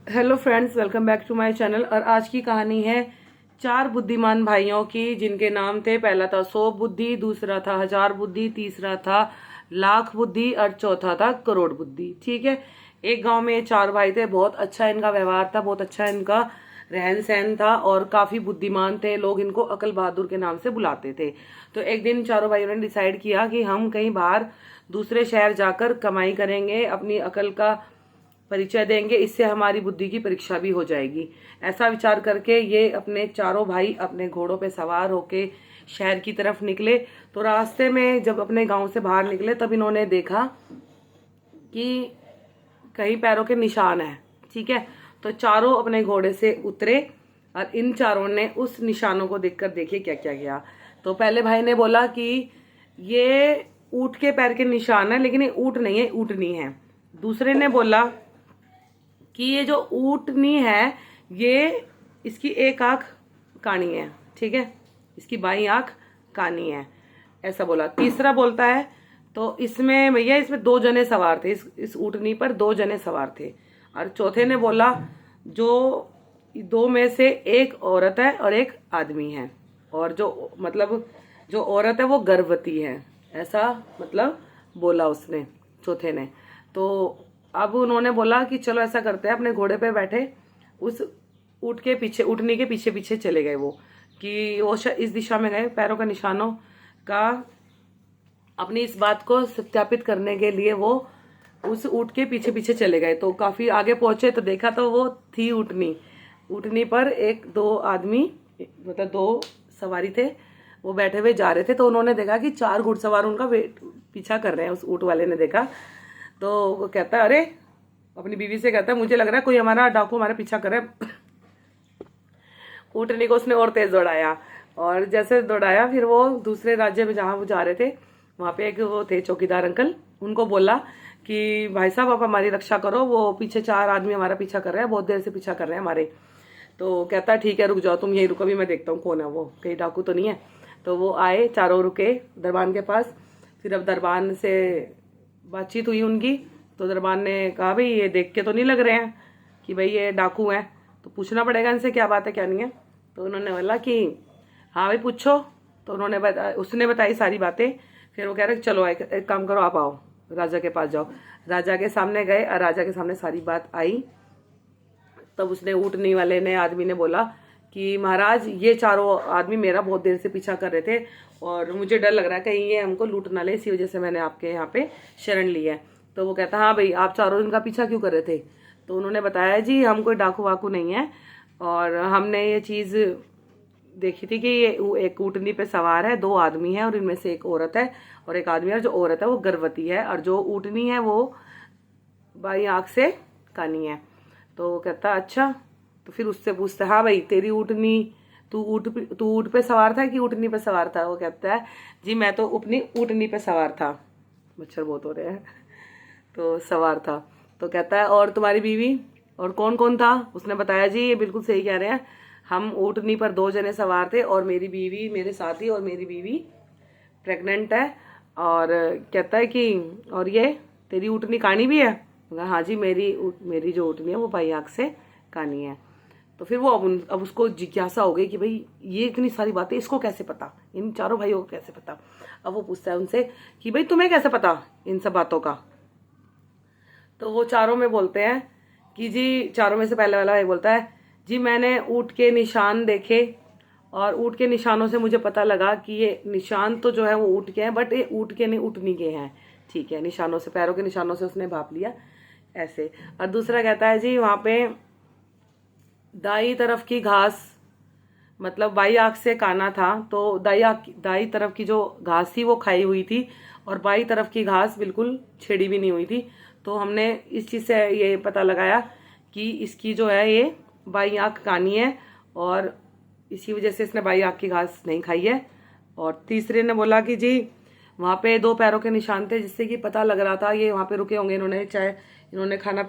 Hello friends, welcome back to my channel. और आज की कहानी है चार बुद्धिमान भाइयों की, जिनके नाम थे, पहला था 100 बुद्धि, दूसरा था 1000 बुद्धि, तीसरा था लाख बुद्धि और चौथा था करोड़ बुद्धि। ठीक है। एक गांव में ये चार भाई थे। बहुत अच्छा इनका व्यवहार था, बहुत अच्छा इनका रहन सहन था और काफी बुद्धिमान थे। लोग इनको अकल बहादुर के नाम से बुलाते थे। तो एक दिन चारों भाइयों ने डिसाइड किया कि हम कहीं बाहर दूसरे शहर जाकर कमाई करेंगे, अपनी अकल का परिचय देंगे, इससे हमारी बुद्धि की परीक्षा भी हो जाएगी। ऐसा विचार करके ये अपने चारों भाई अपने घोड़ों पे सवार होके शहर की तरफ निकले। तो रास्ते में जब अपने गांव से बाहर निकले तब इन्होंने देखा कि कहीं पैरों के निशान हैं। ठीक है। तो चारों अपने घोड़े से उतरे और इन चारों ने उस निशानों को देखकर देखिए क्या क्या किया। तो पहले भाई ने बोला कि ये ऊंट के पैर के निशान है, लेकिन ये ऊंट नहीं है, ऊँटनी है। दूसरे ने बोला कि ये जो ऊँटनी है, ये इसकी एक आंख कानी है। ठीक है, इसकी बाईं आंख कानी है, ऐसा बोला। तीसरा बोलता है तो इसमें भैया, इसमें दो जने सवार थे, इस ऊँटनी पर दो जने सवार थे। और चौथे ने बोला जो दो में से एक औरत है और एक आदमी है, और जो मतलब जो औरत है वो गर्भवती है, ऐसा मतलब बोला उसने, चौथे ने। तो अब उन्होंने बोला कि चलो ऐसा करते हैं, अपने घोड़े पे बैठे उस ऊँट के पीछे, ऊँटनी के पीछे पीछे चले गए। वो कि वो इस दिशा में गए, पैरों का निशानों का अपनी इस बात को सत्यापित करने के लिए वो उस ऊँट के पीछे पीछे चले गए। तो काफी आगे पहुंचे तो देखा तो वो थी ऊँटनी। ऊँटनी पर एक दो आदमी, मतलब दो सवारी थे, वो बैठे हुए जा रहे थे। तो उन्होंने देखा कि चार घुड़सवार उनका पीछा कर रहे हैं। उस ऊँट वाले ने देखा तो वो कहता है, अरे, अपनी बीवी से कहता है, मुझे लग रहा है कोई हमारा डाकू हमारा पीछा कर रहा है। ऊँटनी को उसने और तेज दौड़ाया, और जैसे दौड़ाया फिर वो दूसरे राज्य में जहाँ वो जा रहे थे, वहाँ पे एक वो थे चौकीदार अंकल। उनको बोला कि भाई साहब आप हमारी रक्षा करो, वो पीछे चार आदमी हमारा पीछा कर रहे हैं, बहुत देर से पीछा कर रहे हैं हमारे। तो कहता है ठीक है, रुक जाओ, तुम यही रुको, भी मैं देखता हूँ कौन है वो, कहीं डाकू तो नहीं है। तो वो आए, चारों रुके दरबान के पास। फिर अब दरबान से बातचीत हुई उनकी। तो दरबान ने कहा, भाई ये देख के तो नहीं लग रहे हैं कि भाई ये डाकू हैं, तो पूछना पड़ेगा इनसे क्या बात है क्या नहीं है। तो उन्होंने बोला कि हाँ भाई पूछो। तो उसने बताई सारी बातें। फिर वो कह रहे चलो एक काम करो, आप आओ राजा के पास जाओ। राजा के सामने गए और राजा के सामने सारी बात आई। तब उसने ऊँटनी वाले ने, आदमी ने बोला कि महाराज ये चारों आदमी मेरा बहुत देर से पीछा कर रहे थे और मुझे डर लग रहा है कहीं ये हमको लूट ना ले, इसी वजह से मैंने आपके यहाँ पे शरण ली है। तो वो कहता हाँ भाई, आप चारों इनका पीछा क्यों कर रहे थे? तो उन्होंने बताया जी हम कोई डाकू वाकू नहीं है, और हमने ये चीज़ देखी थी कि ये एक ऊँटनी पे सवार है, दो आदमी हैं और इनमें से एक औरत है, और एक आदमी है, जो औरत है वो गर्भवती है, और जो ऊँटनी है वो बाईं आंख से कानी है। तो वो कहता अच्छा। तो फिर उससे पूछता हाँ भाई तेरी ऊँटनी, तू ऊँट पे सवार था कि ऊँटनी पे सवार था? वो कहता है जी मैं तो अपनी ऊँटनी पे सवार था। मच्छर बहुत हो रहे हैं। तो सवार था। तो कहता है और तुम्हारी बीवी और कौन कौन था? उसने बताया जी ये बिल्कुल सही कह रहे हैं, हम ऊँटनी पर दो जने सवार थे और मेरी बीवी मेरे साथ ही, और मेरी बीवी प्रेग्नेंट है। और कहता है कि और ये तेरी ऊँटनी कानी भी है? हाँ जी, मेरी जो ऊँटनी है वो बाई आँख से कानी है। तो फिर वो अब उसको जिज्ञासा हो गई कि भाई ये इतनी सारी बातें इसको कैसे पता, इन चारों भाइयों को कैसे पता। अब वो पूछता है उनसे कि भाई तुम्हें कैसे पता इन सब बातों का? तो वो चारों में बोलते हैं कि जी, चारों में से पहले वाला भाई बोलता है जी मैंने ऊँट के निशान देखे, और ऊँट के निशानों से मुझे पता लगा कि ये निशान तो जो है वो ऊँट के हैं, बट ये ऊँट के नहीं ऊँटनी के हैं। ठीक है, निशानों से, पैरों के निशानों से उसने भाप लिया ऐसे। और दूसरा कहता है जी वहाँ पे दाई तरफ की घास, मतलब बाई आँख से काना था, तो दाई तरफ की जो घास थी वो खाई हुई थी, और बाई तरफ की घास बिल्कुल छेड़ी भी नहीं हुई थी। तो हमने इस चीज़ से ये पता लगाया कि इसकी जो है ये बाई आँख कानी है, और इसी वजह से इसने बाई आँख की घास नहीं खाई है। और तीसरे ने बोला कि जी वहाँ पे दो पैरों के निशान थे, जिससे कि पता लग रहा था ये वहाँ पे रुके होंगे, इन्होंने चाहे इन्होंने खाना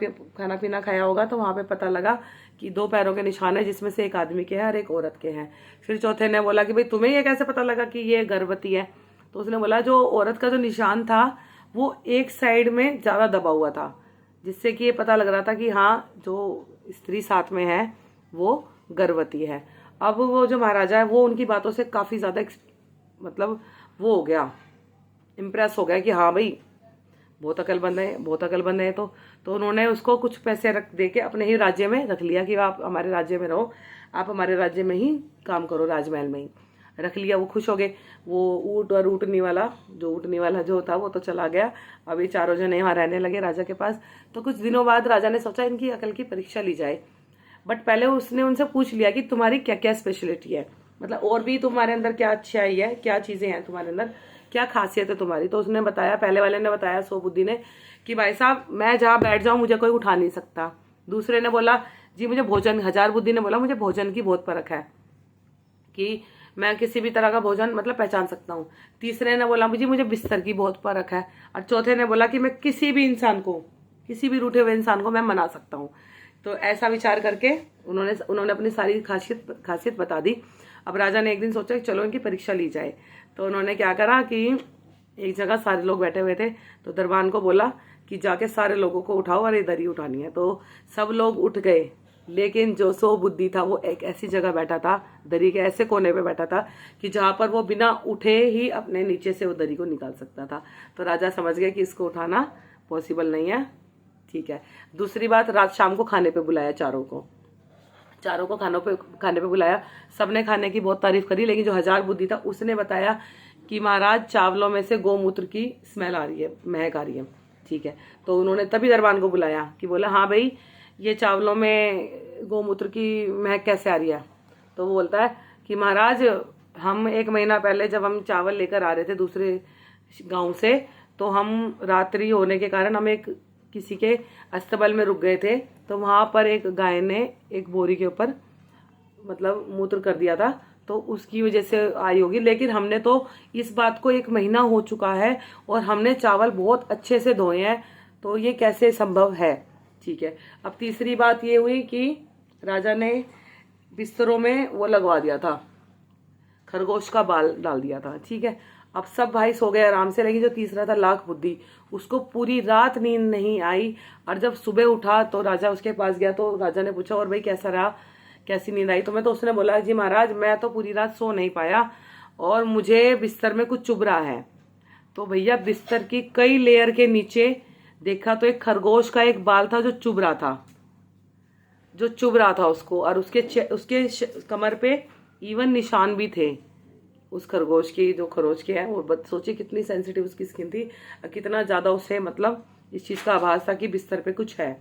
पीना खाया होगा, तो वहाँ पे पता लगा कि दो पैरों के निशान है, जिसमें से एक आदमी के हैं और एक औरत के हैं। फिर चौथे ने बोला कि भाई तुम्हें ये कैसे पता लगा कि ये गर्भवती है? तो उसने बोला जो औरत का जो निशान था वो एक साइड में ज़्यादा दबा हुआ था, जिससे कि ये पता लग रहा था कि हाँ जो स्त्री साथ में है वो गर्भवती है। अब वो जो महाराजा है वो उनकी बातों से काफ़ी ज़्यादा मतलब वो हो गया, इम्प्रेस हो गया कि हाँ भाई बहुत अकलमंद है, बहुत अकलमंद है। तो उन्होंने उसको कुछ पैसे रख दे के अपने ही राज्य में रख लिया कि आप हमारे राज्य में रहो, आप हमारे राज्य में ही काम करो, राजमहल में ही रख लिया। वो खुश हो गए। वो ऊँट और ऊँटनी वाला जो था वो तो चला गया। अब ये चारों जने यहाँ रहने लगे राजा के पास। तो कुछ दिनों बाद राजा ने सोचा इनकी अकल की परीक्षा ली जाए, बट पहले उसने उनसे पूछ लिया कि तुम्हारी क्या क्या स्पेशलिटी है, मतलब और भी तुम्हारे अंदर क्या अच्छाई है, क्या चीज़ें हैं तुम्हारे अंदर, क्या खासियत है तुम्हारी। तो उसने बताया, पहले वाले ने बताया सोबुद्दी ने कि भाई साहब मैं जहाँ बैठ जाऊँ मुझे कोई उठा नहीं सकता। दूसरे ने बोला जी मुझे भोजन, हजार बुद्धि ने बोला मुझे भोजन की बहुत परख है कि मैं किसी भी तरह का भोजन मतलब पहचान सकता हूँ। तीसरे ने बोला मुझे बिस्तर की बहुत परख है। और चौथे ने बोला कि मैं किसी भी रूठे हुए इंसान को मैं मना सकता हूँ। तो ऐसा विचार करके उन्होंने अपनी सारी खासियत बता दी। अब राजा ने एक दिन सोचा कि चलो इनकी परीक्षा ली जाए। तो उन्होंने क्या करा कि एक जगह सारे लोग बैठे हुए थे, तो दरबान को बोला कि जाके सारे लोगों को उठाओ और ये दरी उठानी है। तो सब लोग उठ गए, लेकिन जो सोबुद्दी था वो एक ऐसी जगह बैठा था, दरी के ऐसे कोने पे बैठा था कि जहाँ पर वो बिना उठे ही अपने नीचे से वो दरी को निकाल सकता था। तो राजा समझ गए कि इसको उठाना पॉसिबल नहीं है। ठीक है। दूसरी बात, रात शाम को खाने पे बुलाया चारों को खाने पे बुलाया। सबने खाने की बहुत तारीफ करी, लेकिन जो हजार बुद्धि था उसने बताया कि महाराज चावलों में से गोमूत्र की स्मेल आ रही है, महक आ रही है। ठीक है। तो उन्होंने तभी दरबान को बुलाया कि बोला हाँ भाई ये चावलों में गोमूत्र की महक कैसे आ रही है। तो वो बोलता है कि महाराज हम 1 महीना पहले जब हम चावल लेकर आ रहे थे दूसरे गांव से, तो हम रात्रि होने के कारण हम एक किसी के अस्तबल में रुक गए थे। तो वहाँ पर एक गाय ने एक बोरी के ऊपर मतलब मूत्र कर दिया था, तो उसकी वजह से आई होगी। लेकिन हमने तो इस बात को 1 महीना हो चुका है और हमने चावल बहुत अच्छे से धोए हैं, तो ये कैसे संभव है। ठीक है। अब तीसरी बात ये हुई कि राजा ने बिस्तरों में वो लगवा दिया था, खरगोश का बाल डाल दिया था। ठीक है। अब सब भाई सो गए आराम से, लेकिन जो तीसरा था लाख बुद्धि, उसको पूरी रात नींद नहीं आई। और जब सुबह उठा तो राजा उसके पास गया, तो राजा ने पूछा और भाई कैसा रहा, कैसी नींद आई। तो उसने बोला जी महाराज मैं तो पूरी रात सो नहीं पाया और मुझे बिस्तर में कुछ चुभ रहा है। तो भैया बिस्तर की कई लेयर के नीचे देखा तो एक खरगोश का एक बाल था जो चुभ रहा था उसको, और उसके कमर पे इवन निशान भी थे उस खरगोश की, जो खरोच के है वो। सोचिए कितनी सेंसिटिव उसकी स्किन थी, कितना ज्यादा उसे मतलब इस चीज का आभास था कि बिस्तर पे कुछ है।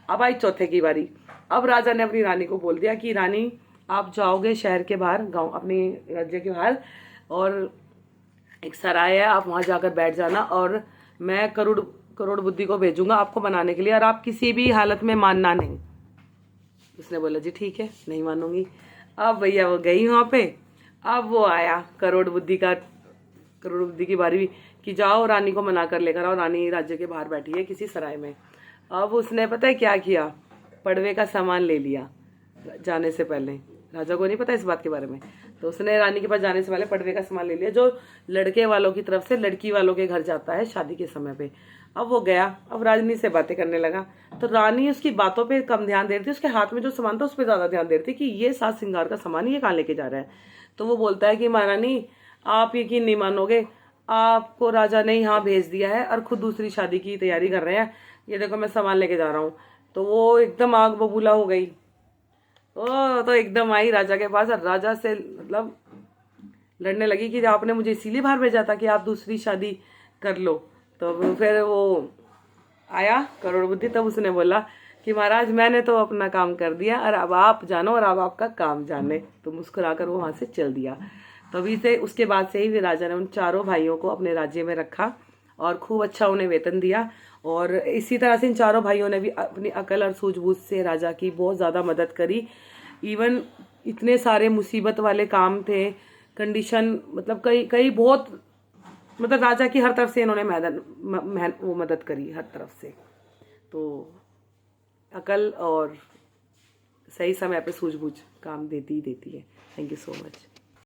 अब आई चौथे की बारी। अब राजा ने अपनी रानी को बोल दिया कि रानी आप जाओगे शहर के बाहर, गांव अपने राज्य के बाहर, और एक सराय है आप वहां जाकर बैठ जाना, और मैं करोड़ बुद्धि को भेजूंगा आपको बनाने के लिए, और आप किसी भी हालत में मानना नहीं। उसने बोला जी ठीक है नहीं मानूंगी। अब भैया वो गई वहां पे। अब वो आया करोड़ बुद्धि की बारी कि जाओ रानी को मना कर लेकर आओ। रानी राज्य के बाहर बैठी है किसी सराय में। अब उसने पता है क्या किया, पड़वे का सामान ले लिया जाने से पहले। राजा को नहीं पता इस बात के बारे में, तो उसने रानी के पास जाने से पहले पड़वे का सामान ले लिया, जो लड़के वालों की तरफ से लड़की वालों के घर जाता है शादी के समय पे। अब वो गया, अब रानी से बातें करने लगा। तो रानी उसकी बातों पे कम ध्यान दे रही थी, उसके हाथ में जो सामान था उस पर ज्यादा ध्यान दे रही थी कि ये साज श्रृंगार का सामान ये कहाँ लेके जा रहा है। तो वो बोलता है कि महारानी आप यकीन नहीं मानोगे, आपको राजा ने यहाँ भेज दिया है और खुद दूसरी शादी की तैयारी कर रहे हैं, ये देखो मैं सामान लेके जा रहा हूँ। तो वो एकदम आग बबूला हो गई। तो एकदम आई राजा के पास और राजा से मतलब लड़ने लगी कि आपने मुझे इसीलिए बाहर भेजा था कि आप दूसरी शादी कर लो। तो फिर वो आया करोड़ बुद्धि, तब उसने बोला कि महाराज मैंने तो अपना काम कर दिया और अब आप जानो और अब आपका काम जाने। तो मुस्कुराकर वो वहां से चल दिया। तभी से उसके बाद से ही राजा ने उन चारों भाइयों को अपने राज्य में रखा और खूब अच्छा उन्हें वेतन दिया। और इसी तरह से इन चारों भाइयों ने भी अपनी अकल और सूझबूझ से राजा की बहुत ज़्यादा मदद करी। इवन इतने सारे मुसीबत वाले काम थे, कंडीशन मतलब कई बहुत मतलब राजा की हर तरफ से इन्होंने वो मदद करी हर तरफ से। तो अकल और सही समय पे सूझबूझ काम देती ही देती है। Thank you so much.